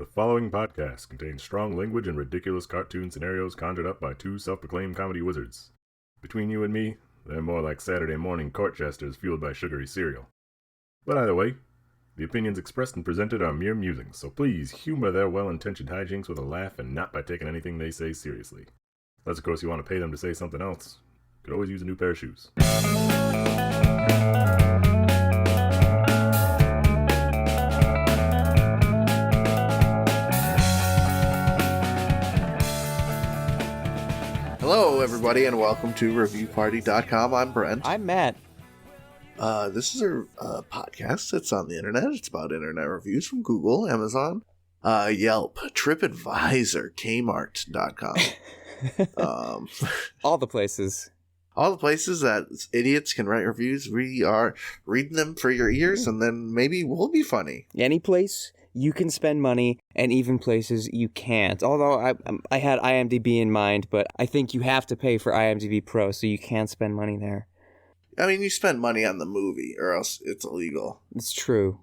The following podcast contains strong language and ridiculous cartoon scenarios conjured up by two self-proclaimed comedy wizards. Between you and me, they're more like Saturday morning court jesters fueled by sugary cereal. But either way, the opinions expressed and presented are mere musings, so please humor their well-intentioned hijinks with a laugh and not by taking anything they say seriously. Unless, of course, you want to pay them to say something else. Could always use a new pair of shoes. Hello, everybody, and welcome to ReviewParty.com. I'm Brent. I'm Matt. This is a podcast that's on the internet. It's about internet reviews from Google, Amazon, Yelp, TripAdvisor, Kmart.com. All the places. All the places that idiots can write reviews. We are reading them for your ears, and then maybe we'll be funny. Any place you can spend money, and even places you can't. Although I had IMDb in mind, but I think you have to pay for IMDb Pro, so you can't spend money there. I mean, you spend money on the movie, or else it's illegal. It's true.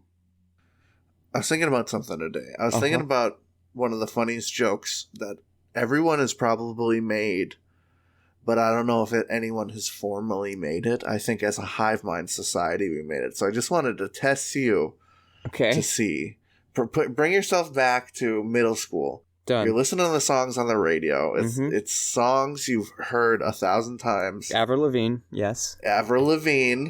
I was thinking about something today. I was thinking about one of the funniest jokes that everyone has probably made, but I don't know if anyone has formally made it. I think as a hive mind society we made it. So I just wanted to test you to see. Bring yourself back to middle school. Done. You're listening to the songs on the radio. It's songs you've heard 1,000 times. Avril Lavigne, yes. Avril Lavigne.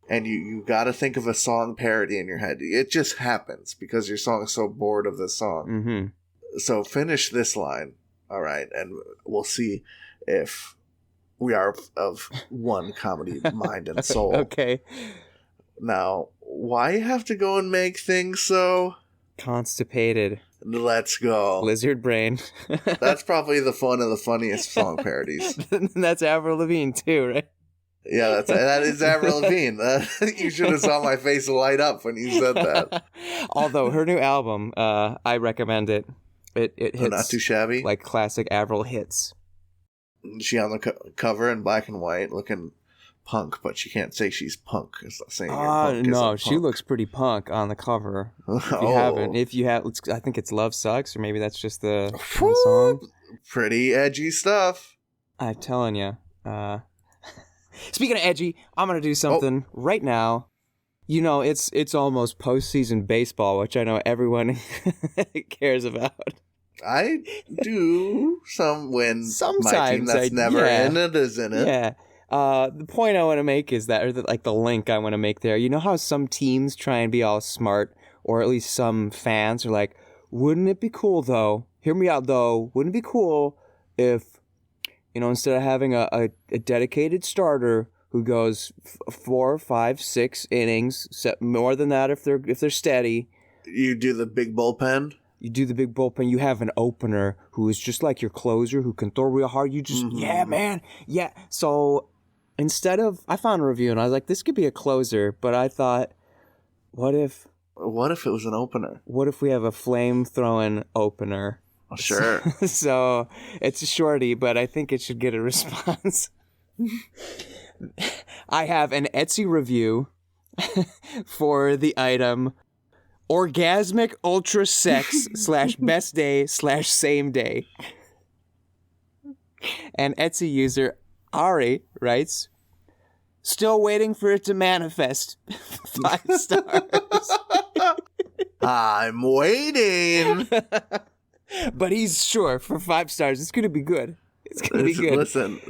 And you got to think of a song parody in your head. It just happens because your song's so bored of the song. Mm-hmm. So finish this line. All right. And we'll see if we are of one comedy mind and soul. Okay. Now, why you have to go and make things so constipated? Let's go. Lizard brain. That's probably the funniest song parodies. That's Avril Lavigne too, right? Yeah, that is Avril Lavigne. You should have saw my face light up when you said that. Although her new album, I recommend it. It hits not too shabby. Like classic Avril hits. She on the cover in black and white, looking punk, but she can't say she's punk. It's not saying punk. No, she looks pretty punk on the cover. If you have, I think it's "Love Sucks," or maybe that's just the song. Pretty edgy stuff. I'm telling you. Speaking of edgy, I'm gonna do something right now. You know, it's almost postseason baseball, which I know everyone cares about. I do when sometimes my team that's never in it is in it. Yeah. The point I want to make is that, or the link I want to make there, you know how some teams try and be all smart, or at least some fans are like, wouldn't it be cool though, hear me out though, wouldn't it be cool if, instead of having a dedicated starter who goes 4, 5, 6 innings, more than that if they're steady. You do the big bullpen? You do the big bullpen. You have an opener who is just like your closer who can throw real hard. You just, yeah, man. Yeah. So instead of, I found a review and I was like, this could be a closer, but I thought, what if it was an opener? What if we have a flame-throwing opener? Oh, sure. So it's a shorty, but I think it should get a response. I have an Etsy review for the item Orgasmic Ultra Sex /Best Day /Same Day. And Etsy user Ari writes, still waiting for it to manifest. 5 stars. I'm waiting. But he's sure for 5 stars. It's going to be good. It's going to be good. Listen,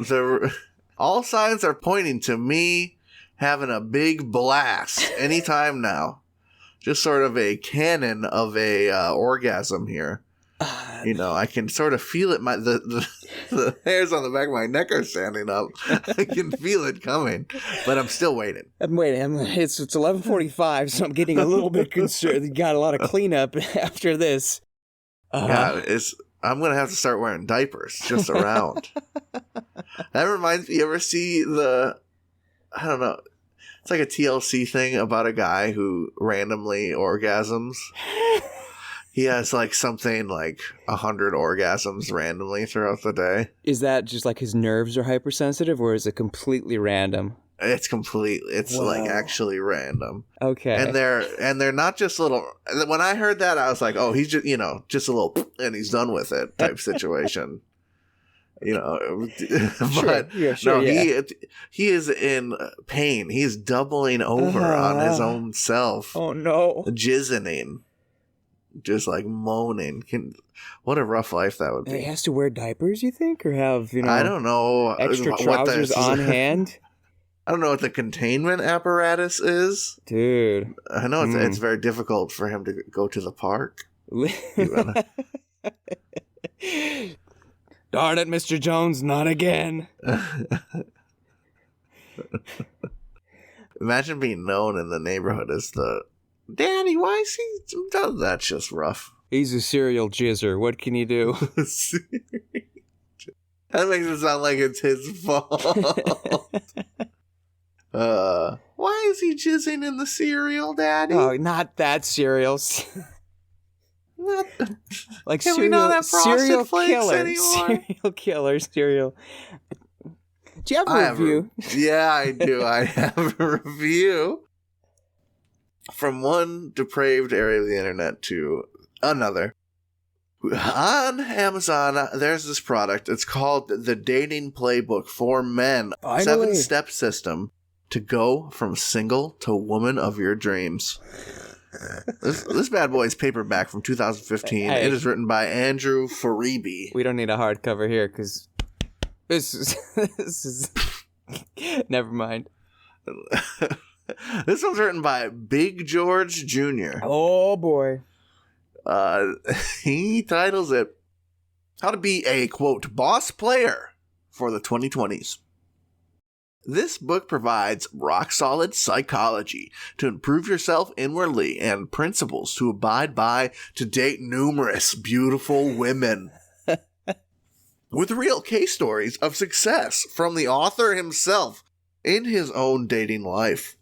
all signs are pointing to me having a big blast anytime now. Just sort of a cannon of a orgasm here. I can sort of feel it. The hairs on the back of my neck are standing up. I can feel it coming, but I'm still waiting. I'm waiting. It's 11:45, so I'm getting a little bit concerned. You got a lot of cleanup after this. I'm gonna have to start wearing diapers just around. That reminds me. You ever see I don't know. It's like a TLC thing about a guy who randomly orgasms. He has something like 100 orgasms randomly throughout the day. Is that just like his nerves are hypersensitive, or is it completely random? It's complete. It's like actually random. Okay. And they're not just little. When I heard that, I was like, oh, he's just just a little, and he's done with it type situation. But he is in pain. He's doubling over on his own self. Oh no, jizzing, just like moaning. What a rough life that would be. He has to wear diapers, you think, or have I don't know extra trousers on hand. I don't know what the containment apparatus is, dude. I know it's very difficult for him to go to the park. Darn it, Mr. Jones, not again. Imagine being known in the neighborhood as the Daddy, why is he... That's just rough. He's a serial jizzer. What can you do? That makes it sound like it's his fault. Why is he jizzing in the cereal, Daddy? Oh, not that cereal. Like can we not have Frosted Flakes anymore? Serial killer, cereal. Do you have a review? Yeah, I do. I have a review from one depraved area of the internet to another. On Amazon, there's this product. It's called the Dating Playbook for Men. Finally. 7-step system to go from single to woman of your dreams. This bad boy is paperback from 2015. Hey. It is written by Andrew Faribi. We don't need a hardcover here because this is never mind. This one's written by Big George Jr. Oh boy. He titles it How to Be a, quote, Boss Player for the 2020s. This book provides rock-solid psychology to improve yourself inwardly and principles to abide by to date numerous beautiful women. With real case stories of success from the author himself in his own dating life.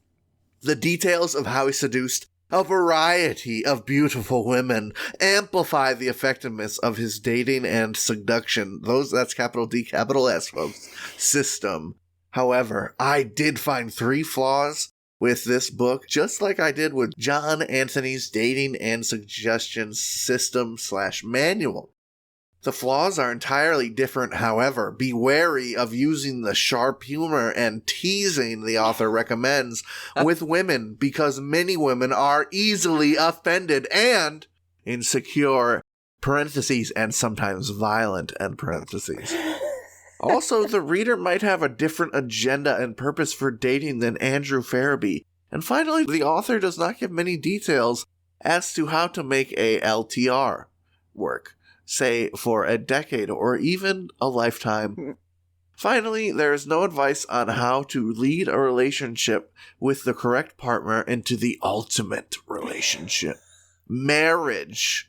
The details of how he seduced a variety of beautiful women amplify the effectiveness of his dating and seduction. That's capital D, capital S, folks. System. However, I did find 3 flaws with this book, just like I did with John Anthony's dating and suggestion system/manual. The flaws are entirely different, however. Be wary of using the sharp humor and teasing the author recommends with women, because many women are easily offended and insecure, parentheses, and sometimes violent, end parentheses. Also, the reader might have a different agenda and purpose for dating than Andrew Faribi. And finally, the author does not give many details as to how to make a LTR work, say for a decade or even a lifetime. Finally, there is no advice on how to lead a relationship with the correct partner into the ultimate relationship, marriage.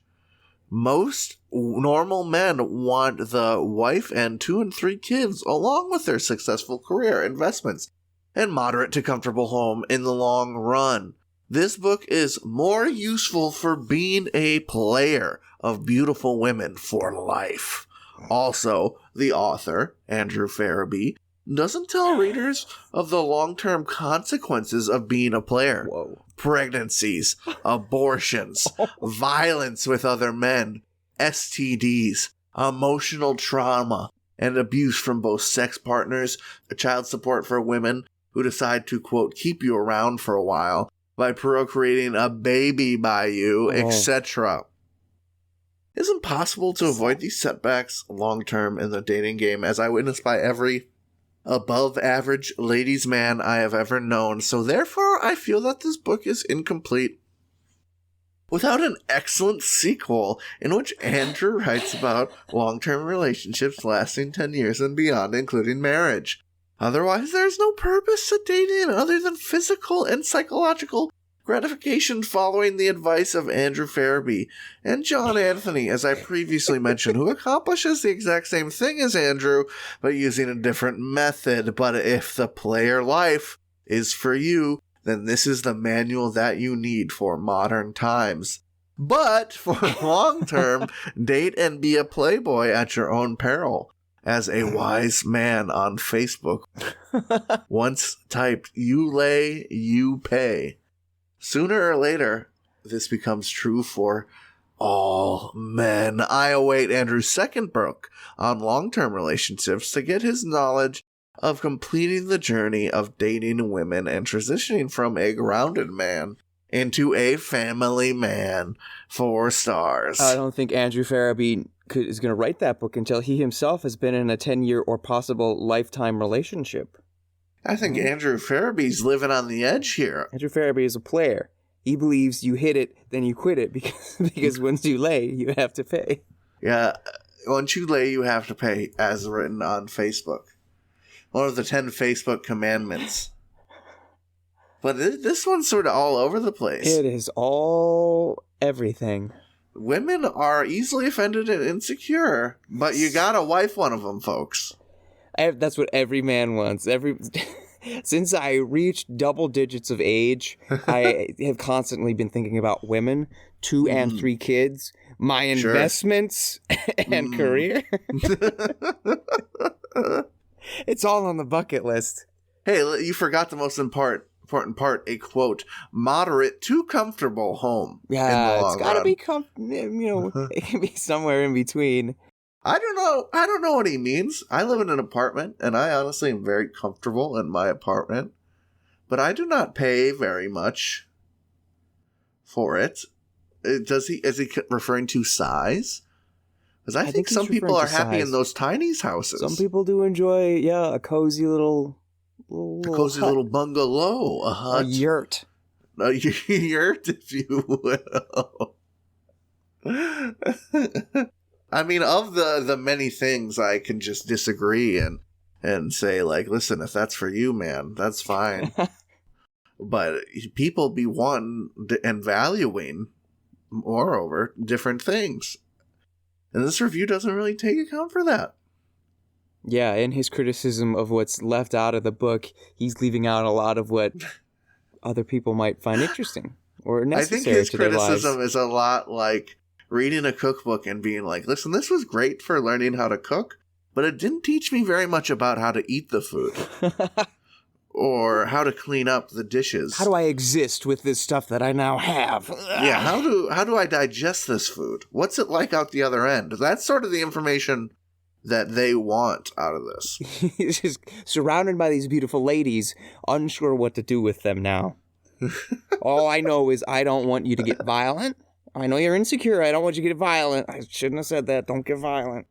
Most normal men want the wife and 2 and 3 kids along with their successful career, investments, and moderate to comfortable home in the long run. This book is more useful for being a player of beautiful women for life. Also, the author, Andrew Faribi, doesn't tell readers of the long-term consequences of being a player. Whoa. Pregnancies, abortions, violence with other men, STDs, emotional trauma, and abuse from both sex partners, child support for women who decide to, quote, keep you around for a while by procreating a baby by you, etc. It's impossible to avoid these setbacks long-term in the dating game, as I witnessed by every above-average ladies' man I have ever known, so therefore I feel that this book is incomplete without an excellent sequel in which Andrew writes about long-term relationships lasting 10 years and beyond, including marriage. Otherwise, there's no purpose to dating other than physical and psychological gratification, following the advice of Andrew Faribi and John Anthony, as I previously mentioned, who accomplishes the exact same thing as Andrew, but using a different method. But if the player life is for you, then this is the manual that you need for modern times. But for long-term, date and be a playboy at your own peril. as a wise man on Facebook once typed, "You lay, you pay." Sooner or later, this becomes true for all men. I await Andrew's second book on long-term relationships to get his knowledge of completing the journey of dating women and transitioning from a grounded man into a family man. 4 stars. I don't think Andrew Farabee is going to write that book until he himself has been in a 10-year or possible lifetime relationship. I think Andrew Farabee's living on the edge here. Andrew Farabee is a player. He believes you hit it, then you quit it, because once you lay, you have to pay. Yeah, once you lay, you have to pay, as written on Facebook. One of the 10 Facebook commandments. But this one's sort of all over the place. It is all everything. Women are easily offended and insecure, but you gotta wife one of them, folks. That's what every man wants. Since I reached double digits of age, I have constantly been thinking about women, 2 and 3 kids, my investments, and career. It's all on the bucket list. Hey, you forgot the most important part, a quote, moderate to comfortable home. Yeah, it's got to be, it can be somewhere in between. I don't know what he means. I live in an apartment, and I honestly am very comfortable in my apartment, but I do not pay very much for it. Is he referring to size? Because I think some people are happy in those tiny houses. Some people do enjoy, a cozy little little bungalow, a hut. A yurt. A yurt, if you will. I mean, of the many things I can just disagree and say, like, listen, if that's for you, man, that's fine. But people be wanting and valuing, moreover, different things. And this review doesn't really take account for that. Yeah, in his criticism of what's left out of the book, he's leaving out a lot of what other people might find interesting or necessary to their lives. I think his criticism is a lot like reading a cookbook and being like, listen, this was great for learning how to cook, but it didn't teach me very much about how to eat the food or how to clean up the dishes. How do I exist with this stuff that I now have? Yeah, how do I digest this food? What's it like out the other end? That's sort of the information that they want out of this. He's just surrounded by these beautiful ladies, unsure what to do with them now. All I know is I don't want you to get violent. I know you're insecure. I don't want you to get violent. I shouldn't have said that. Don't get violent.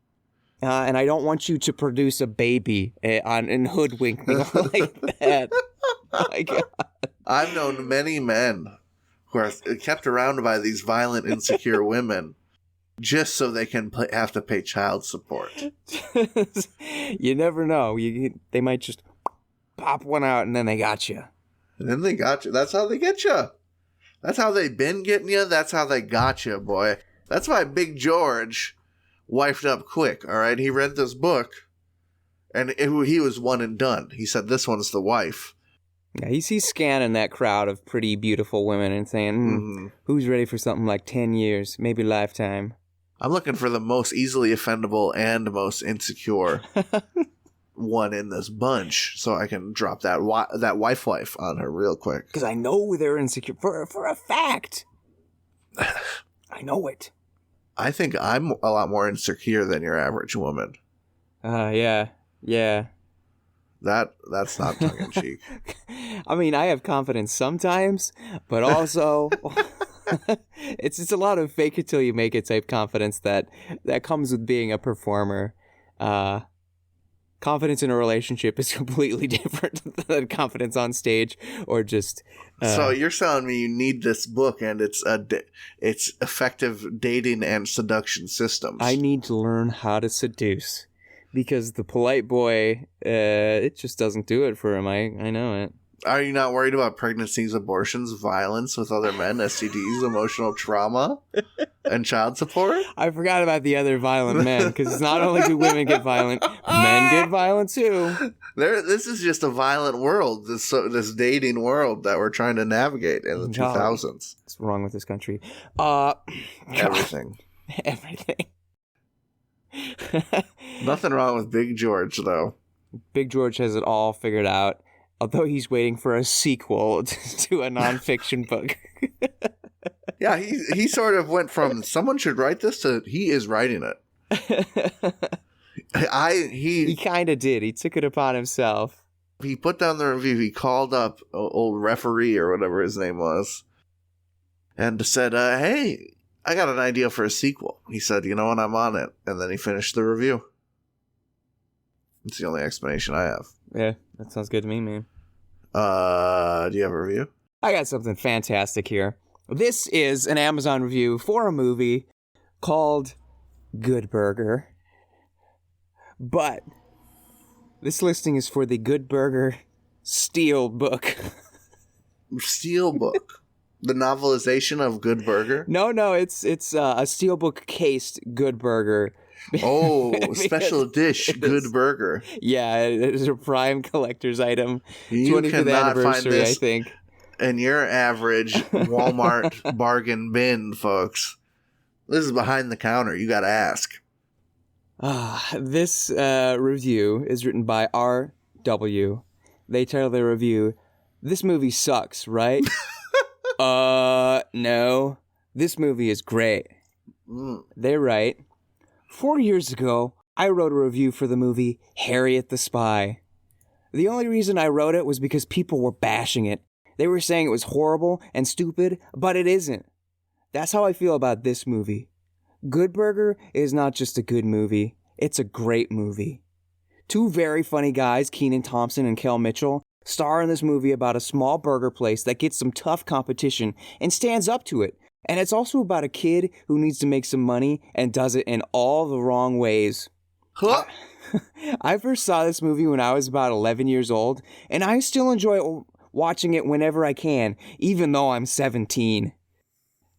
And I don't want you to produce a baby and hoodwink me like that. Oh my God. I've known many men who are kept around by these violent, insecure women just so they can have to pay child support. You never know. They might just pop one out and then they got you. And then they got you. That's how they get you. That's how they been getting you. That's how they got you, boy. That's why Big George wifed up quick, all right? He read this book, and he was one and done. He said, this one's the wife. Yeah, he's scanning that crowd of pretty beautiful women and saying, who's ready for something like 10 years, maybe lifetime? I'm looking for the most easily offendable and most insecure one in this bunch, so I can drop that wife on her real quick. Because I know they're insecure for a fact. I know it. I think I'm a lot more insecure than your average woman. Yeah. That's not tongue in cheek. I mean, I have confidence sometimes, but also it's a lot of fake it till you make it type confidence that comes with being a performer. Confidence in a relationship is completely different than confidence on stage or just. So you're telling me you need this book and it's effective dating and seduction systems. I need to learn how to seduce because the polite boy, it just doesn't do it for him. I know it. Are you not worried about pregnancies, abortions, violence with other men, STDs, emotional trauma, and child support? I forgot about the other violent men, because it's not only do women get violent, men get violent too. This is just a violent world, this dating world that we're trying to navigate in the 2000s. What's wrong with this country? Everything. Everything. Nothing wrong with Big George, though. Big George has it all figured out, although he's waiting for a sequel to a nonfiction book. Yeah, he sort of went from someone should write this to he is writing it. He kind of did. He took it upon himself. He put down the review. He called up old referee or whatever his name was and said, hey, I got an idea for a sequel. He said, you know what, I'm on it. And then he finished the review. It's the only explanation I have. Yeah, that sounds good to me, man. Do you have a review? I got something fantastic here. This is an Amazon review for a movie called Good Burger. But this listing is for the Good Burger Steel Book. Steel Book? The novelization of Good Burger? No, it's a Steelbook cased Good Burger. Oh, special dish Good Burger. Yeah, it is a prime collector's item. You 25th cannot anniversary, find this I think. in your average Walmart bargain bin, folks. This is behind the counter. You got to ask. This review is written by R.W. They title their review, "This movie sucks, right?" No. This movie is great. They write, 4 years ago, I wrote a review for the movie Harriet the Spy. The only reason I wrote it was because people were bashing it. They were saying it was horrible and stupid, but it isn't. That's how I feel about this movie. Good Burger is not just a good movie, it's a great movie. Two very funny guys, Kenan Thompson and Kel Mitchell, star in this movie about a small burger place that gets some tough competition and stands up to it. And it's also about a kid who needs to make some money and does it in all the wrong ways. Huh? I first saw this movie when I was about 11 years old, and I still enjoy watching it whenever I can, even though I'm 17.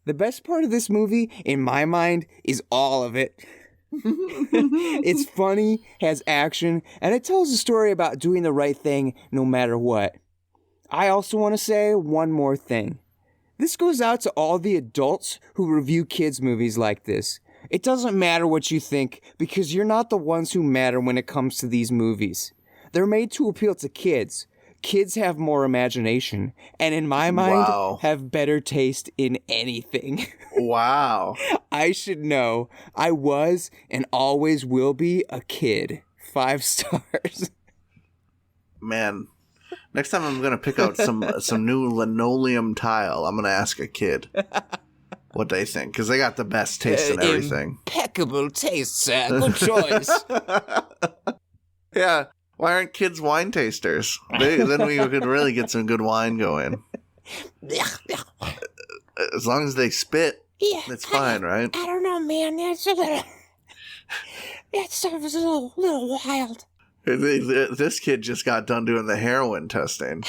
The best part of this movie, in my mind, is all of it. It's funny, has action, and it tells a story about doing the right thing no matter what. I also want to say one more thing. This goes out to all the adults who review kids' movies like this. It doesn't matter what you think, because you're not the ones who matter when it comes to these movies. They're made to appeal to kids. Kids have more imagination, and in my mind, have better taste in anything. Wow. I should know. I was and always will be a kid. 5 stars. Man, next time I'm going to pick out some new linoleum tile, I'm going to ask a kid what they think, because they got the best taste in everything. Impeccable taste, sir. Good choice. Yeah. Why aren't kids wine tasters? Then we could really get some good wine going. As long as they spit, it's fine, right? I don't know, man. That's a little... That stuff is a little wild. This kid just got done doing the heroin testing.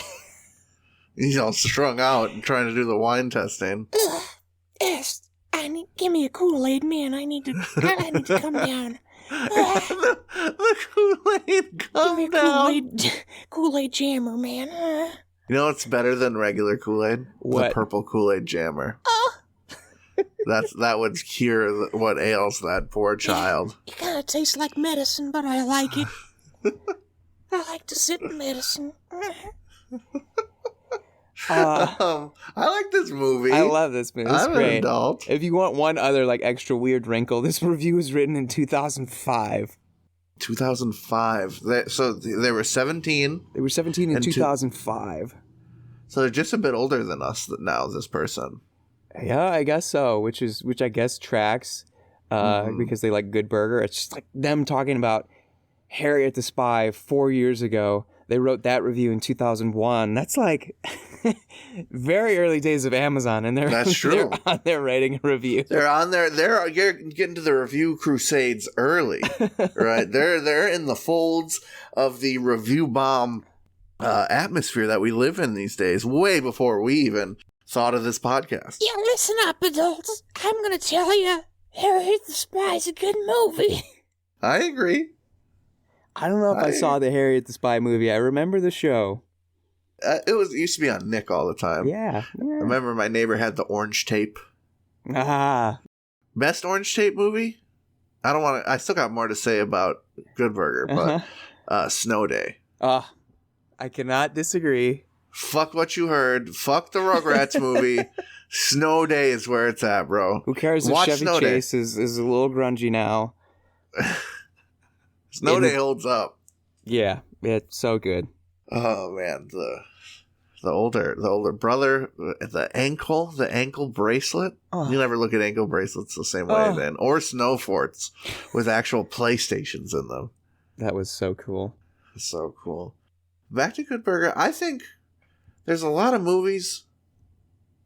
He's all strung out and trying to do the wine testing. Yes, give me a Kool-Aid, man. I need to come down. The Kool-Aid come down. Kool-Aid jammer, man. You know what's better than regular Kool-Aid? What? The purple Kool-Aid jammer. That would cure what ails that poor child. It kind of tastes like medicine, but I like it. I like to sip medicine. I like this movie. I love this movie. It's I'm great. an adult. If you want one other extra weird wrinkle, this review was written in 2005. 2005. So they were 17. They were 17 in 2005. So they're just a bit older than us now, this person. Yeah, I guess so, which I guess tracks because they like Good Burger. It's just like them talking about Harriet the Spy 4 years ago. They wrote that review in 2001. That's like very early days of Amazon, and That's true. They're on there writing a review. They're on there. They're getting to the review crusades early, right? They're in the folds of the review bomb atmosphere that we live in these days, way before we even thought of this podcast. Yeah, listen up, adults. I'm gonna tell you, Harriet the Spy's a good movie. I agree. I don't know if I saw the Harriet the Spy movie. I remember the show. It used to be on Nick all the time. Yeah. I remember my neighbor had the orange tape. Ah. Best orange tape movie? I don't want to. I still got more to say about Good Burger, but Snow Day. I cannot disagree. Fuck what you heard. Fuck the Rugrats movie. Snow Day is where it's at, bro. Who cares if Chevy Chase is a little grungy now? Snow Day holds up. Yeah, it's so good. Oh man, the older brother, the ankle bracelet. Oh. You never look at ankle bracelets the same way, man. Or snow forts with actual PlayStations in them. That was so cool. So cool. Back to Good Burger. I think there's a lot of movies.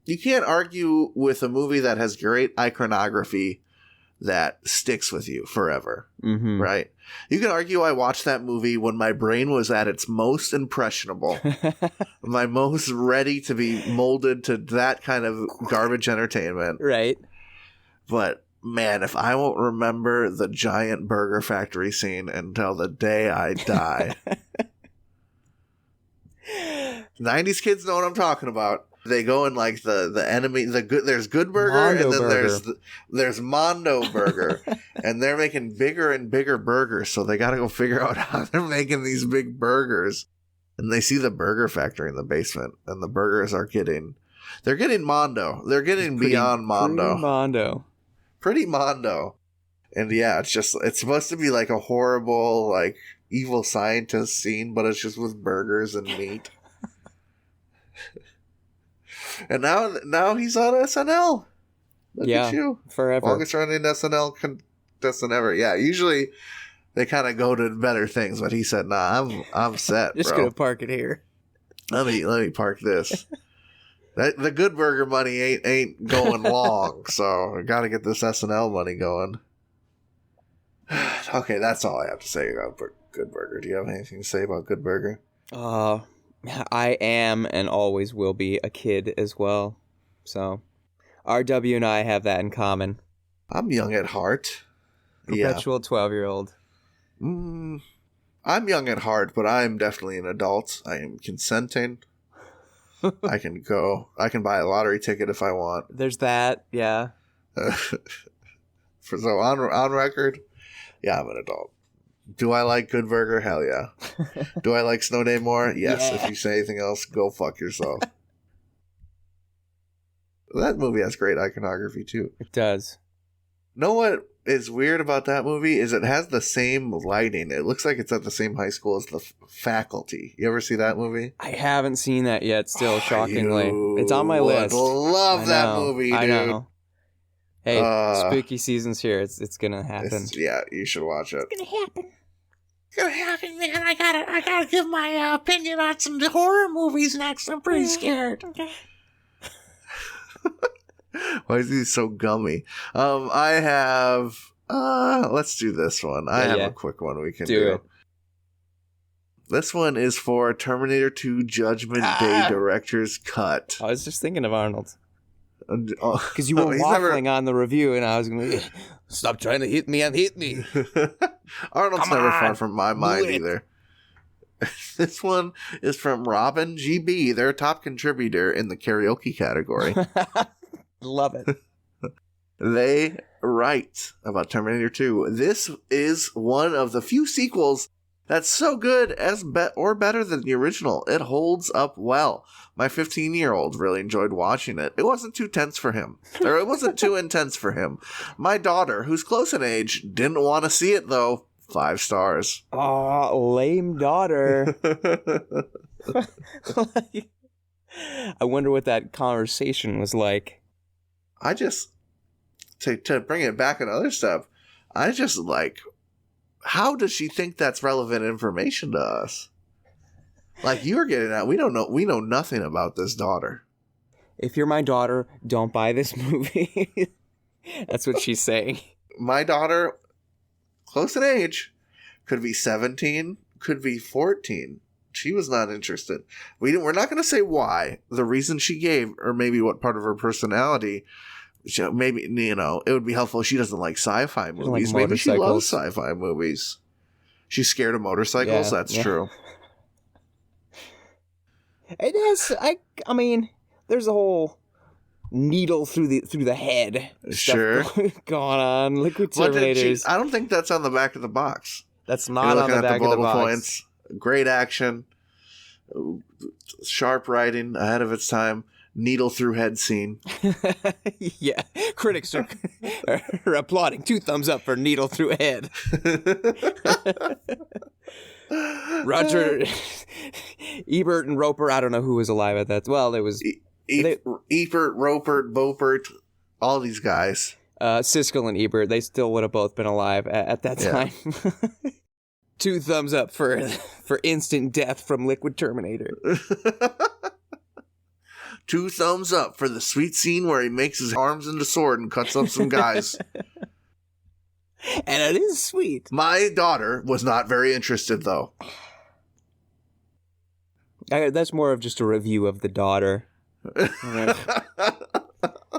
You can't argue with a movie that has great iconography that sticks with you forever, right? You can argue I watched that movie when my brain was at its most impressionable, my most ready to be molded to that kind of garbage entertainment. Right. But man, if I won't remember the giant burger factory scene until the day I die. 90s kids know what I'm talking about. They go in like the enemy, there's Good Burger, Mondo and then Burger. there's Mondo Burger, and they're making bigger and bigger burgers. So they got to go figure out how they're making these big burgers. And they see the burger factory in the basement, and the burgers they're getting Mondo. They're getting beyond Mondo. Pretty Mondo. And yeah, it's supposed to be like a horrible, like evil scientist scene, but it's just with burgers and meat. And now he's on SNL. Look at you. Forever. Longest running SNL contestant ever. Yeah, usually they kind of go to better things, but he said, "Nah, I'm set, Just bro. gonna park it here. Let me park this." The Good Burger money ain't going long, so I got to get this SNL money going. Okay, that's all I have to say about Good Burger. Do you have anything to say about Good Burger? I am and always will be a kid as well. So, RW and I have that in common. I'm young at heart. Perpetual 12-year-old. I'm young at heart, but I am definitely an adult. I am consenting. I can buy a lottery ticket if I want. There's that, yeah. So on record, yeah, I'm an adult. Do I like Good Burger? Hell yeah. Do I like Snow Day more? Yes. Yeah. If you say anything else, go fuck yourself. That movie has great iconography too. It does. Know what is weird about that movie is it has the same lighting. It looks like it's at the same high school as the faculty. You ever see that movie? I haven't seen that yet still, shockingly. It's on my list. I love that movie, dude. I know. Hey, spooky season's here. It's gonna happen. Yeah, you should watch it. It's gonna happen, man. I gotta give my opinion on some horror movies next. I'm pretty scared. Okay. Why is he so gummy? I have. Let's do this one. I have a quick one we can do. It. This one is for Terminator 2 Judgment Day Director's Cut. I was just thinking of Arnold. Because you were waffling on the review, and I was going to stop trying to hit me and hit me. Arnold's never far from my mind either. This one is from Robin GB, their top contributor in the karaoke category. Love it. They write about Terminator 2. This is one of the few sequels that's so good or better than the original. It holds up well. My 15-year-old really enjoyed watching it. It wasn't too tense for him. Or it wasn't too intense for him. My daughter, who's close in age, didn't want to see it, though. 5 stars. Aw, lame daughter. I wonder what that conversation was like. I just, to bring it back another step, I just like, how does she think that's relevant information to us? Like you were getting at, we know nothing about this daughter. If you're my daughter, don't buy this movie. That's what she's saying. My daughter, close in age, could be 17, could be 14. She was not interested. We're not going to say why. The reason she gave, or maybe what part of her personality. Maybe, it would be helpful if she doesn't like sci-fi movies. Like maybe she loves sci-fi movies. She's scared of motorcycles. That's true. It is. I mean, there's a whole needle through the head. Sure. Going on. Liquid What did Terminators. I don't think that's on the back of the box. That's You're not on looking the at back of the bullet box. points. Great action. Sharp writing ahead of its time. Needle through head scene. Yeah. Critics are applauding. 2 thumbs up for needle through head. Roger Ebert and Roper, I don't know who was alive at that. Well, it was Ebert, Roper, Bopert, all these guys. Siskel and Ebert. They still would have both been alive at that time. 2 thumbs up for instant death from Liquid Terminator. 2 thumbs up for the sweet scene where he makes his arms into sword and cuts up some guys. And it is sweet. My daughter was not very interested, though. That's more of just a review of the daughter.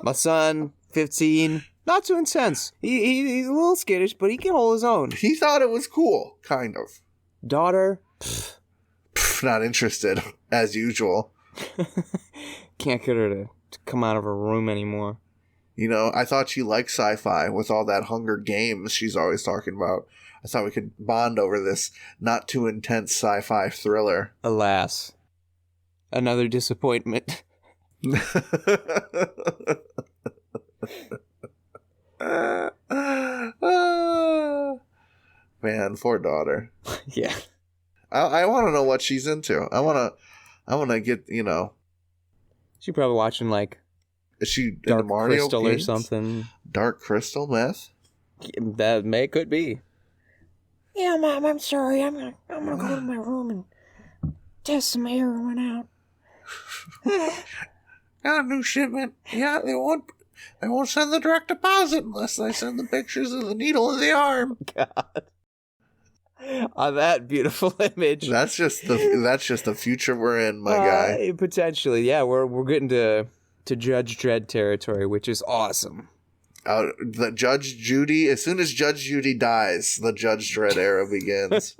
My son, 15, not too intense. He's a little skittish, but he can hold his own. He thought it was cool, kind of. Daughter, not interested, as usual. Can't get her to come out of her room anymore. You know, I thought she liked sci-fi with all that Hunger Games she's always talking about. I thought we could bond over this not too intense sci-fi thriller. Alas. Another disappointment. Man, poor daughter. Yeah. I want to know what she's into. I want to get, you know. She's probably watching, like, Is she Dark into Mario Crystal games? or something. Dark Crystal meth? That could be. Yeah, Mom, I'm sorry. I'm gonna go to my room and test some heroin out. Got a new shipment. Yeah, they won't send the direct deposit unless I send the pictures of the needle in the arm. God. On that beautiful image. That's just the future we're in, my guy. Potentially, yeah. We're getting to Judge Dredd territory, which is awesome. The Judge Judy, as soon as Judge Judy dies, the Judge Dredd era begins.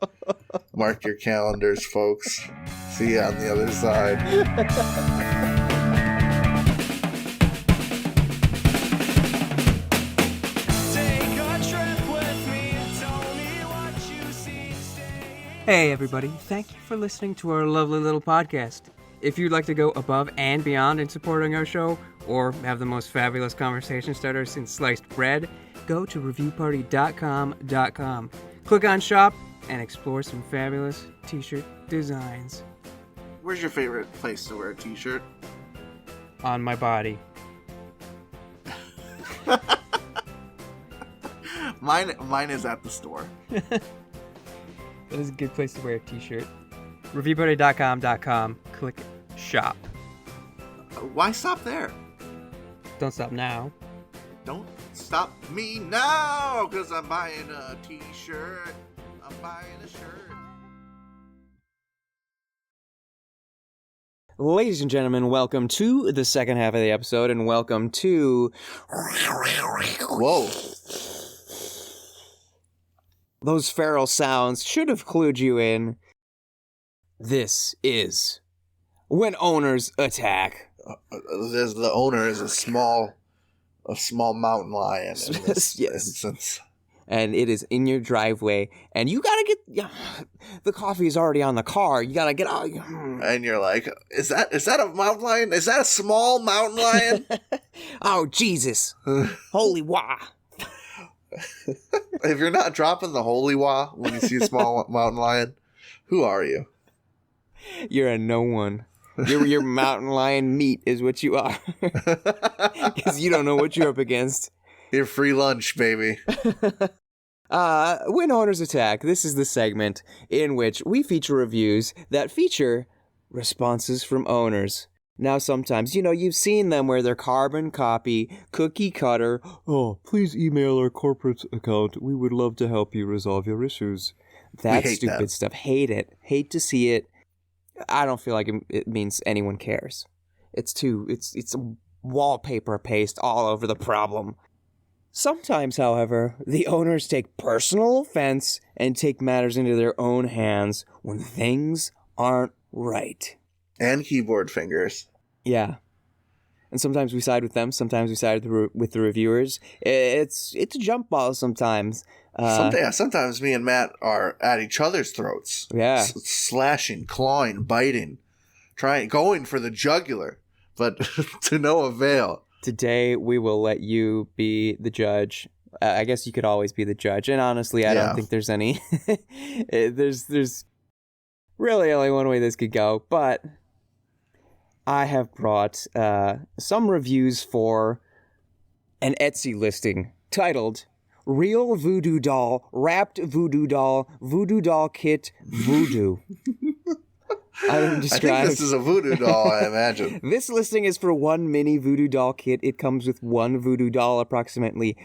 Mark your calendars, folks. See you on the other side. Hey everybody, thank you for listening to our lovely little podcast. If you'd like to go above and beyond in supporting our show, or have the most fabulous conversation starter since sliced bread, go to reviewparty.com. Click on shop and explore some fabulous t-shirt designs. Where's your favorite place to wear a t-shirt? On my body. Mine is at the store. That is a good place to wear a t-shirt. reviewparty.com. Click shop. Why stop there? Don't stop now. Don't stop me now, because I'm buying a t-shirt. I'm buying a shirt. Ladies and gentlemen, welcome to the second half of the episode, and welcome to... Whoa. Those feral sounds should have clued you in. This is When Owners Attack. The owner is a small mountain lion in this Yes. instance. And it is in your driveway, and you gotta get... the coffee is already on the car. You gotta get out... And you're like, is that a mountain lion? Is that a small mountain lion? Oh, Jesus. Holy wah. If you're not dropping the holy wah when you see a small mountain lion, who are you? You're a no one. Your mountain lion meat is what you are. Because you don't know what you're up against. You're free lunch, baby. When Owners Attack, this is the segment in which we feature reviews that feature responses from owners. Now, sometimes, you've seen them where they're carbon copy, cookie cutter. Oh, please email our corporate account. We would love to help you resolve your issues. That stupid stuff. Hate it. Hate to see it. I don't feel like it means anyone cares. It's wallpaper paste all over the problem. Sometimes, however, the owners take personal offense and take matters into their own hands when things aren't right. And keyboard fingers. Yeah. And sometimes we side with them. Sometimes we side with the reviewers. It's a jump ball sometimes. Sometimes me and Matt are at each other's throats. Yeah. Slashing, clawing, biting, going for the jugular, but to no avail. Today, we will let you be the judge. I guess you could always be the judge. And honestly, I don't think there's any... there's really only one way this could go. But I have brought some reviews for an Etsy listing titled Real Voodoo Doll, Wrapped Voodoo Doll Kit, Voodoo. I think this is a voodoo doll, I imagine. This listing is for one mini voodoo doll kit. It comes with one voodoo doll, approximately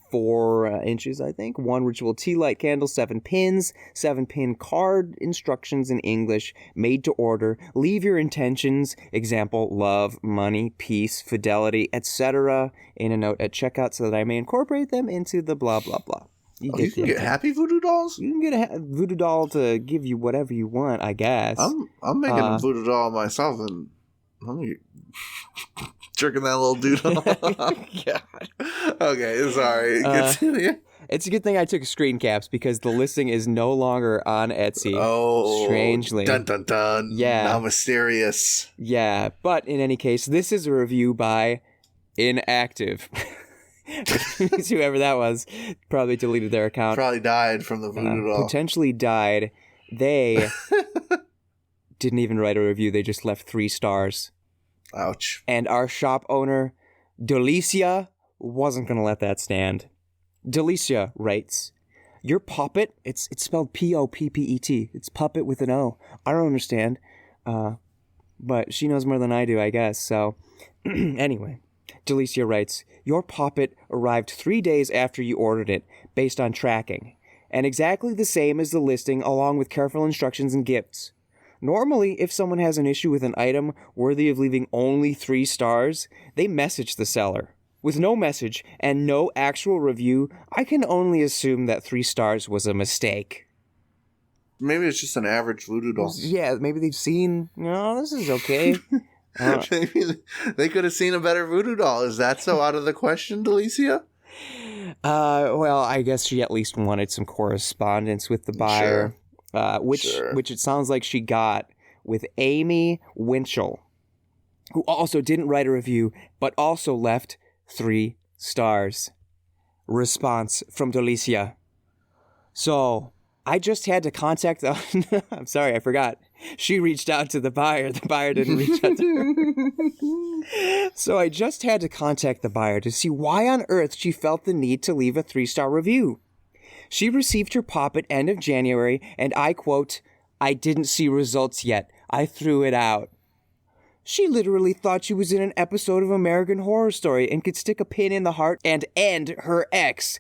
4 inches, I think. One ritual tea light candle, 7 pins, 7-pin card instructions in English, made to order. Leave your intentions, example, love, money, peace, fidelity, etc. in a note at checkout so that I may incorporate them into the blah, blah, blah. You can get happy voodoo dolls? You can get a voodoo doll to give you whatever you want, I guess. I'm making a voodoo doll myself, and I'm jerking that little dude off. Okay, sorry. Continue. It's a good thing I took screen caps because the listing is no longer on Etsy. Oh, strangely. Dun dun dun. Yeah. Now mysterious. Yeah, but in any case, this is a review by Inactive. Whoever that was probably deleted their account. Probably died from the voodoo doll. Potentially died. They didn't even write a review. They just left 3 stars. Ouch. And our shop owner, Delicia, wasn't going to let that stand. Delicia writes, your puppet, it's spelled P-O-P-P-E-T. It's puppet with an O. I don't understand. But she knows more than I do, I guess. So, anyway. Delicia writes, your puppet arrived 3 days after you ordered it, based on tracking, and exactly the same as the listing, along with careful instructions and gifts. Normally, if someone has an issue with an item worthy of leaving only 3 stars, they message the seller. With no message and no actual review, I can only assume that 3 stars was a mistake. Maybe it's just an average voodoo doll. Yeah, maybe they've seen, this is okay. Maybe they could have seen a better voodoo doll. Is that so out of the question, Delicia? Well, I guess she at least wanted some correspondence with the buyer, which it sounds like she got with Amy Winchell, who also didn't write a review, but also left 3 stars. Response from Delicia. So, I just had to contact the... I'm sorry, I forgot. She reached out to the buyer. The buyer didn't reach out to her. So I just had to contact the buyer to see why on earth she felt the need to leave a 3-star review. She received her pop at end of January, and I quote, I didn't see results yet. I threw it out. She literally thought she was in an episode of American Horror Story and could stick a pin in the heart and end her ex.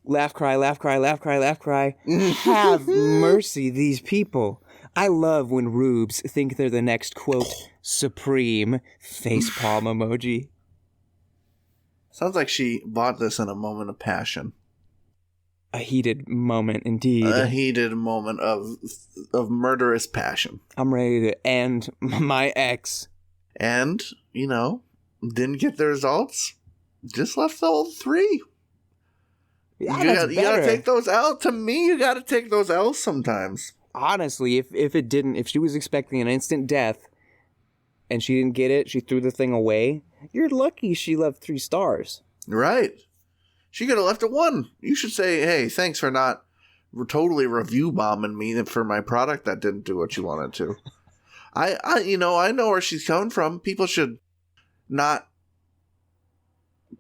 Laugh, cry, laugh, cry, laugh, cry, laugh, cry. Have mercy, these people. I love when rubes think they're the next, quote, supreme facepalm emoji. Sounds like she bought this in a moment of passion. A heated moment, indeed. A heated moment of murderous passion. I'm ready to end my ex. And, didn't get the results. Just left the old 3. Yeah, you gotta take those out. To me, you gotta take those out sometimes. Honestly, if she was expecting an instant death and she didn't get it, she threw the thing away, you're lucky she left 3 stars. Right. She could have left it 1. You should say, hey, thanks for not totally review bombing me for my product that didn't do what you wanted to. I know where she's coming from. People should not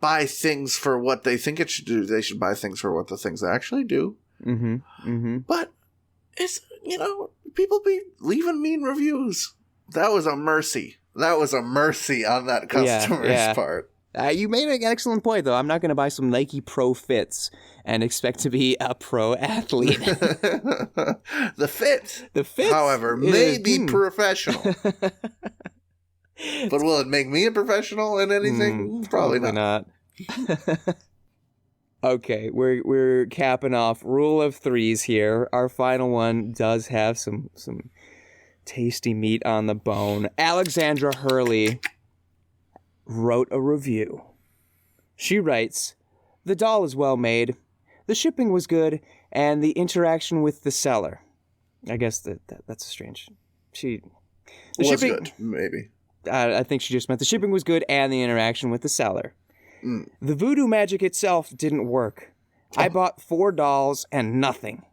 buy things for what they think it should do. They should buy things for what the things actually do. Mm-hmm. Mm-hmm. But it's, people be leaving mean reviews. That was a mercy. That was a mercy on that customer's part. You made an excellent point, though. I'm not going to buy some Nike Pro Fits and expect to be a pro athlete. The fit, however, may be professional. But will it make me a professional in anything? Probably not. Okay, we're capping off rule of 3s here. Our final one does have some tasty meat on the bone. Alexandra Hurley wrote a review. She writes, "The doll is well made, the shipping was good, and the interaction with the seller." I guess that's strange. The Was shipping, good, maybe. I think she just meant the shipping was good and the interaction with the seller. The voodoo magic itself didn't work. I bought 4 dolls and nothing.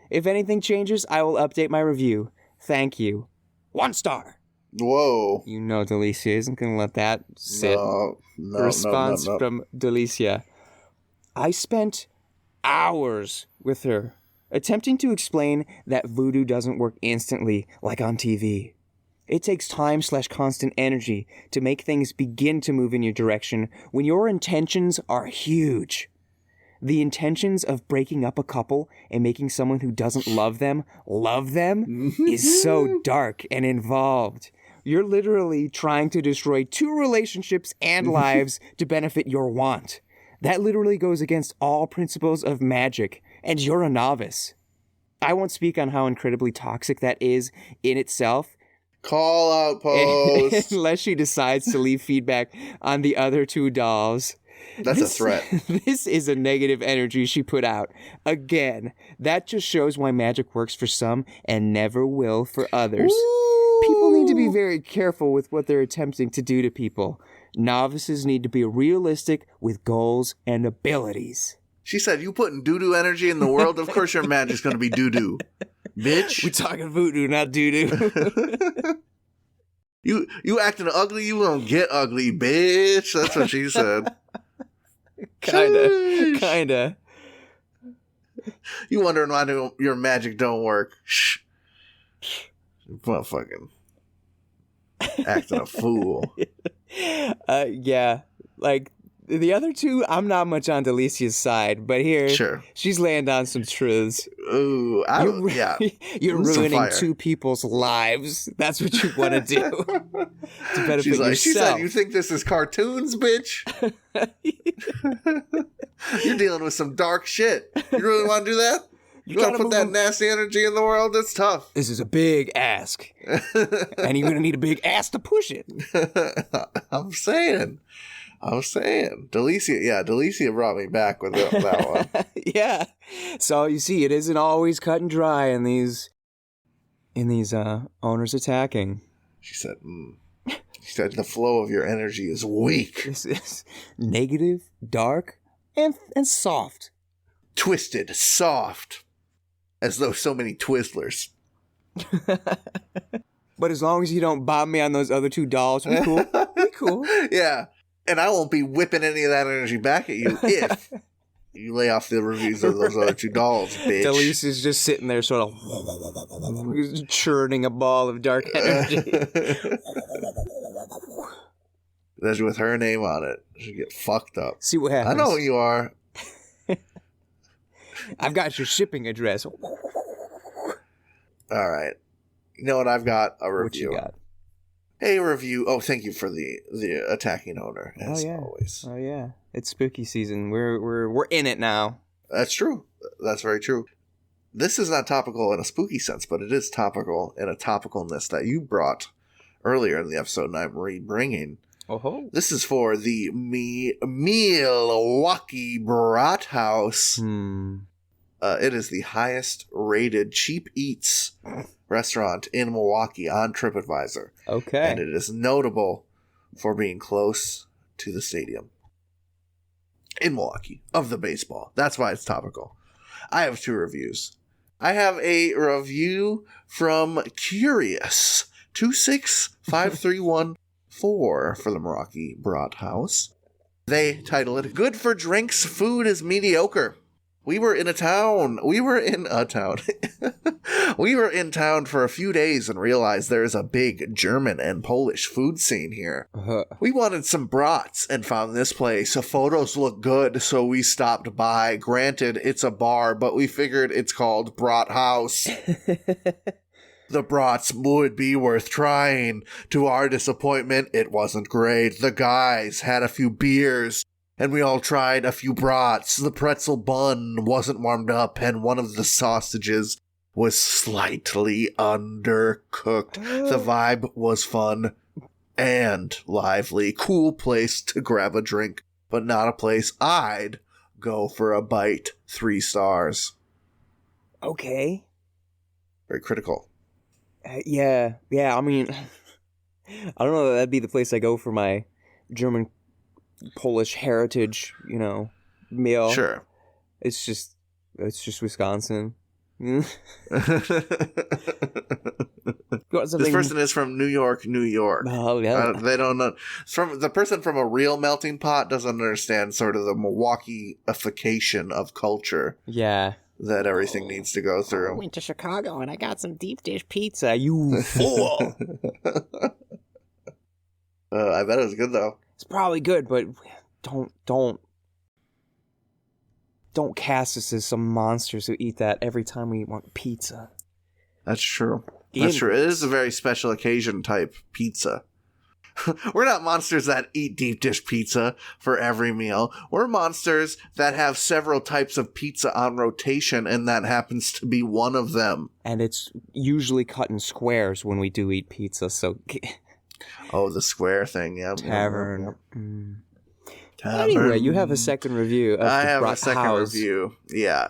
If anything changes, I will update my review. Thank you. 1 star. Whoa. You know Delicia isn't going to let that sit. No. Response from Delicia. "I spent hours with her, attempting to explain that voodoo doesn't work instantly like on TV. It takes time/constant energy to make things begin to move in your direction when your intentions are huge. The intentions of breaking up a couple and making someone who doesn't love them is so dark and involved. You're literally trying to destroy 2 relationships and lives to benefit your want. That literally goes against all principles of magic, and you're a novice. I won't speak on how incredibly toxic that is in itself, Call out post. unless she decides to leave feedback on the other 2 dolls. That's a threat. This is a negative energy she put out. Again, that just shows why magic works for some and never will for others. People need to be very careful with what they're attempting to do to people. Novices need to be realistic with goals and abilities." She said, "You putting doo-doo energy in the world? Of course your magic's going to be doo-doo. Bitch. We're talking voodoo, not doo-doo. You acting ugly, you gonna get ugly, bitch." That's what she said. Kinda. You wondering why your magic don't work. Shh. Motherfucking acting a fool. Yeah. Like, the other 2, I'm not much on Delicia's side, but here, Sure. she's laying down some truths. Ooh, yeah. You're Some ruining fire. 2 people's lives. That's what you want to do to benefit She's like, yourself. she said, "You think this is cartoons, bitch? You're dealing with some dark shit. You really want to do that? You want to gotta put that move- nasty energy in the world? That's tough." This is a big ask, and you're gonna need a big ass to push it. I'm saying. Delicia brought me back with that one. Yeah. So you see, it isn't always cut and dry in these owners attacking. She said, "The flow of your energy is weak, This is negative, dark, and soft. twisted, soft, as though so many Twizzlers." But as long as you don't bomb me on those other 2 dolls, we cool. We cool. Yeah, and I won't be whipping any of that energy back at you if you lay off the reviews of those other 2 dolls, bitch. Delicia's just sitting there sort of churning a ball of dark energy. That's with her name on it. She'll get fucked up. See what happens. I know who you are. I've got your shipping address. All right. You know what? I've got a review. What you got? A review. Oh, thank you for the attacking owner, as yeah. always. Oh yeah, it's spooky season. We're in it now. That's true. That's very true. This is not topical in a spooky sense, but it is topical in a topicalness that you brought earlier in the episode, and I'm re-bringing. Oh, This is for the Milwaukee Brat House. It is the highest rated cheap eats restaurant in Milwaukee on TripAdvisor. okay. And it is notable for being close to the stadium in Milwaukee of the baseball. That's why it's topical. I have 2 reviews. I have a review from Curious 265314 for the Milwaukee Brat House. They title it, "Good for Drinks, Food is Mediocre." We were in town for a few days and realized there is a big German and Polish food scene here. We wanted some brats and found this place. The photos look good, so we stopped by. Granted, it's a bar, but we figured it's called Brat House. The brats would be worth trying. To our disappointment, it wasn't great. The guys had a few beers, and we all tried a few brats. The pretzel bun wasn't warmed up, and one of the sausages was slightly undercooked. The vibe was fun, and lively. Cool place to grab a drink, but not a place I'd go for a bite. 3 stars. Okay. Very critical. Yeah. I mean, I don't know that that'd be the place I go for my German Polish heritage, meal. Sure. It's just Wisconsin. This person is from New York, New York. Oh, yeah. They don't know. The person from a real melting pot doesn't understand sort of the Milwaukee-ification of culture. Yeah. That everything needs to go I through. went to Chicago and I got some deep dish Pizza, you fool. I bet it was good, though. It's probably good, but don't cast us as some monsters who eat that every time we want pizza. That's true. That's true. It is a very special occasion type pizza. We're not monsters that eat deep dish pizza for every meal. We're monsters that have several types of pizza on rotation, and that happens to be one of them. And it's usually cut in squares when we do eat pizza, so... Oh, the square thing, yeah. Tavern. Tavern. Anyway, you have a second review. I have a second review, yeah.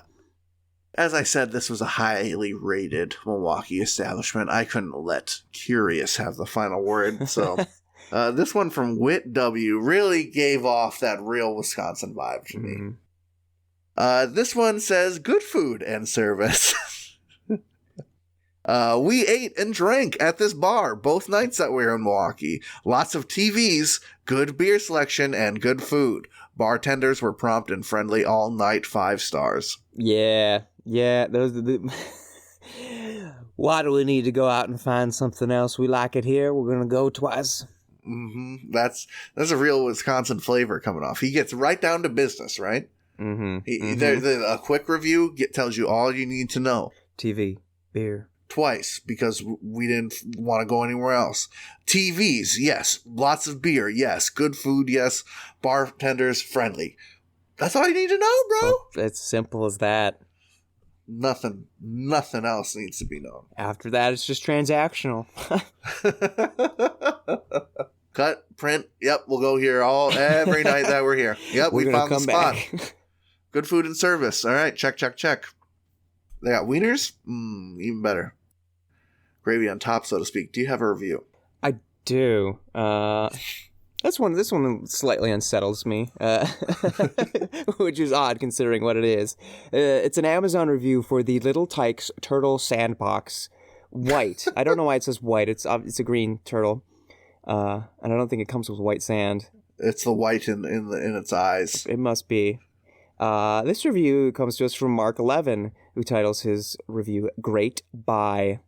As I said, this was a highly rated Milwaukee establishment. I couldn't let Curious have the final word, so... this one from Whit W. really gave off that real Wisconsin vibe to me. This one says, good food and service. We ate and drank at this bar both nights that we were in Milwaukee. Lots of TVs, good beer selection, and good food. Bartenders were prompt and friendly all night. 5 stars. Yeah. Those are the... Why do we need to go out and find something else? We like it here. We're going to go twice. Mm-hmm. That's a real Wisconsin flavor coming off. He gets right down to business, right? Mm-hmm. A quick review tells you all you need to know. TV, beer. Twice, because we didn't want to go anywhere else. TVs, yes. Lots of beer, yes. Good food, yes. Bartenders, friendly. That's all you need to know, bro. Well, it's simple as that. Nothing else needs to be known. After that, it's just transactional. Cut, print. Yep, we'll go here every night that we're here. Yep, we found the spot. Good food and service. All right, check. They got wieners? Even better. Gravy on top, so to speak. Do you have a review? I do. This one slightly unsettles me, which is odd considering what it is. It's an Amazon review for the Little Tykes Turtle Sandbox. White. I don't know why it says white. It's a green turtle. And I don't think it comes with white sand. It's the white in its eyes. It must be. This review comes to us from Mark 11, who titles his review "Great Buy."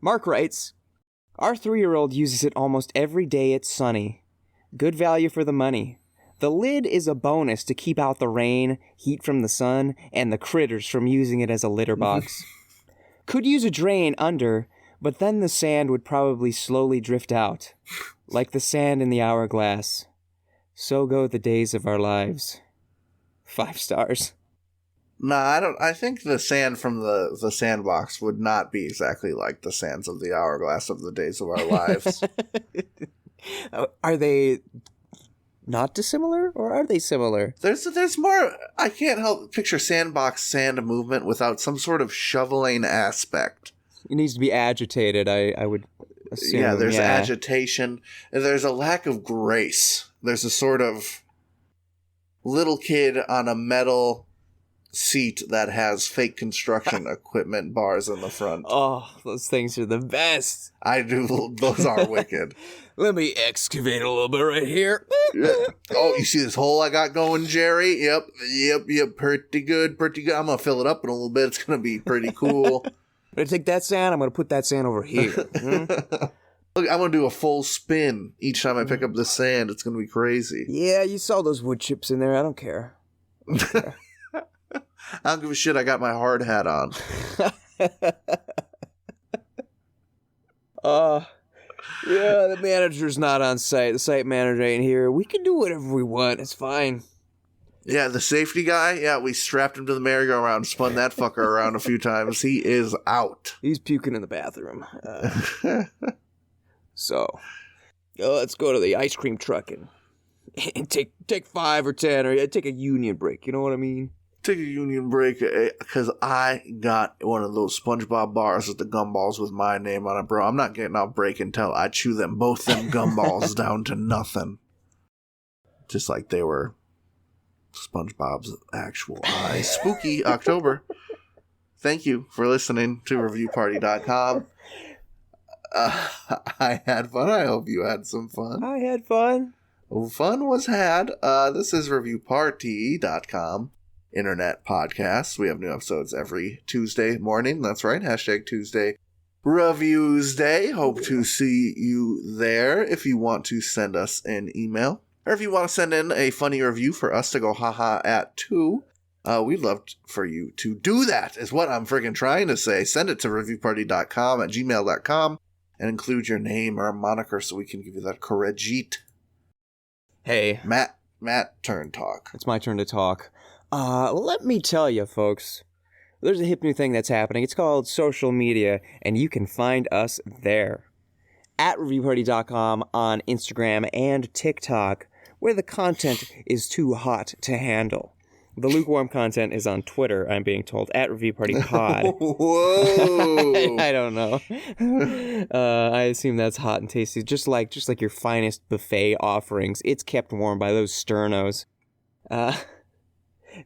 Mark writes, "Our 3-year-old uses it almost every day it's sunny. Good value for the money. The lid is a bonus to keep out the rain, heat from the sun, and the critters from using it as a litter box. Could use a drain under, but then the sand would probably slowly drift out, like the sand in the hourglass. So go the days of our lives." 5 stars. Nah, I think the sand from the sandbox would not be exactly like the sands of the hourglass of the days of our lives. Are they not dissimilar, or are they similar? There's more. I can't help picture sandbox sand movement without some sort of shoveling aspect. It needs to be agitated, I would assume. Yeah, there's agitation. There's a lack of grace. There's a sort of little kid on a metal seat that has fake construction equipment bars in the front. Oh, those things are the best. I do. Those are wicked. Let me excavate a little bit right here. Oh, you see this hole I got going, Jerry? Yep. Pretty good. I'm going to fill it up in a little bit. It's going to be pretty cool. I'm going to take that sand. I'm going to put that sand over here. Look, I'm going to do a full spin each time I pick up the sand. It's going to be crazy. Yeah, you saw those wood chips in there. I don't care. I don't give a shit. I got my hard hat on. Yeah, the manager's not on site. The site manager ain't here. We can do whatever we want. It's fine. Yeah, the safety guy, yeah, we strapped him to the merry-go-round, spun that fucker around a few times. He is out. He's puking in the bathroom. So, let's go to the ice cream truck and take 5 or 10, or take a union break. You know what I mean? Take a union break, because I got one of those SpongeBob bars with the gumballs with my name on it, bro. I'm not getting off break until I chew both them gumballs down to nothing. Just like they were SpongeBob's actual eyes. Spooky October. Thank you for listening to ReviewParty.com. I had fun. I hope you had some fun. I had fun. Fun was had. This is ReviewParty.com. Internet podcast. We have new episodes every Tuesday morning. That's right. # Tuesday Reviews Day. Hope to see you there. If you want to send us an email, or if you want to send in a funny review for us to go haha at too, we'd love for you to do that, is what I'm freaking trying to say. Send it to reviewparty.com at gmail.com and include your name or a moniker so we can give you that corregit. Hey. Matt, turn talk. It's my turn to talk. Let me tell you, folks, there's a hip new thing that's happening. It's called social media, and you can find us there. At reviewparty.com on Instagram and TikTok, where the content is too hot to handle. The lukewarm content is on Twitter, I'm being told, at reviewpartypod. Whoa! I don't know. I assume that's hot and tasty, just like your finest buffet offerings. It's kept warm by those sternos.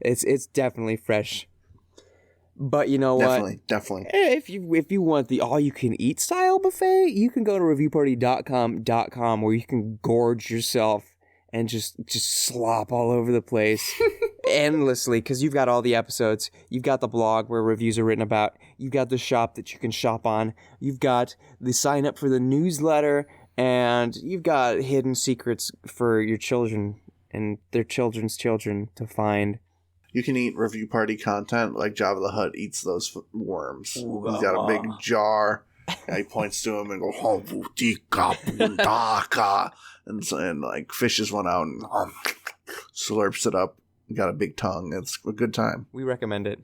It's definitely fresh. But you know what? Definitely. If you want the all-you-can-eat style buffet, you can go to reviewparty.com, where you can gorge yourself and just slop all over the place endlessly, because you've got all the episodes. You've got the blog where reviews are written about. You've got the shop that you can shop on. You've got the sign up for the newsletter, and you've got hidden secrets for your children and their children's children to find. You can eat Review Party content like Jabba the Hutt eats those worms. He's got a big jar. And he points to him and goes, and like fishes one out and slurps it up. Got a big tongue. It's a good time. We recommend it.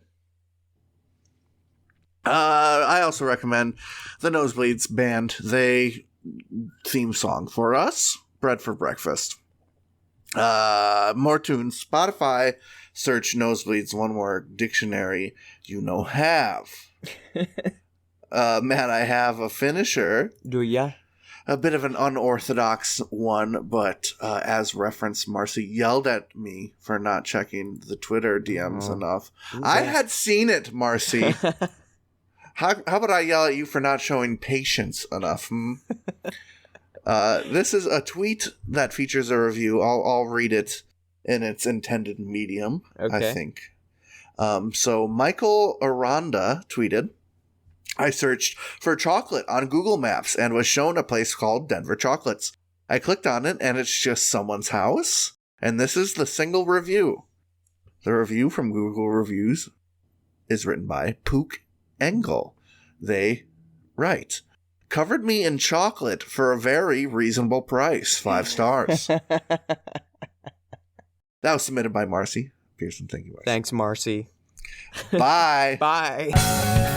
I also recommend the Nosebleeds band. They theme song for us, Bread for Breakfast. More tunes. Spotify, search Nosebleeds, one word, dictionary, have. Man, I have a finisher. Do ya? A bit of an unorthodox one, but as reference, Marcy yelled at me for not checking the Twitter DMs enough. I had seen it, Marcy. How about I yell at you for not showing patience enough? This is a tweet that features a review. I'll read it in its intended medium, okay. I think. So Michael Aranda tweeted, I searched for chocolate on Google Maps and was shown a place called Denver Chocolates. I clicked on it and it's just someone's house. And this is the single review. The review from Google Reviews is written by Pook Engel. They write, covered me in chocolate for a very reasonable price. 5 stars. That was submitted by Marcy Pearson. Thank you, Marcy. Thanks, Marcy. Bye. Bye.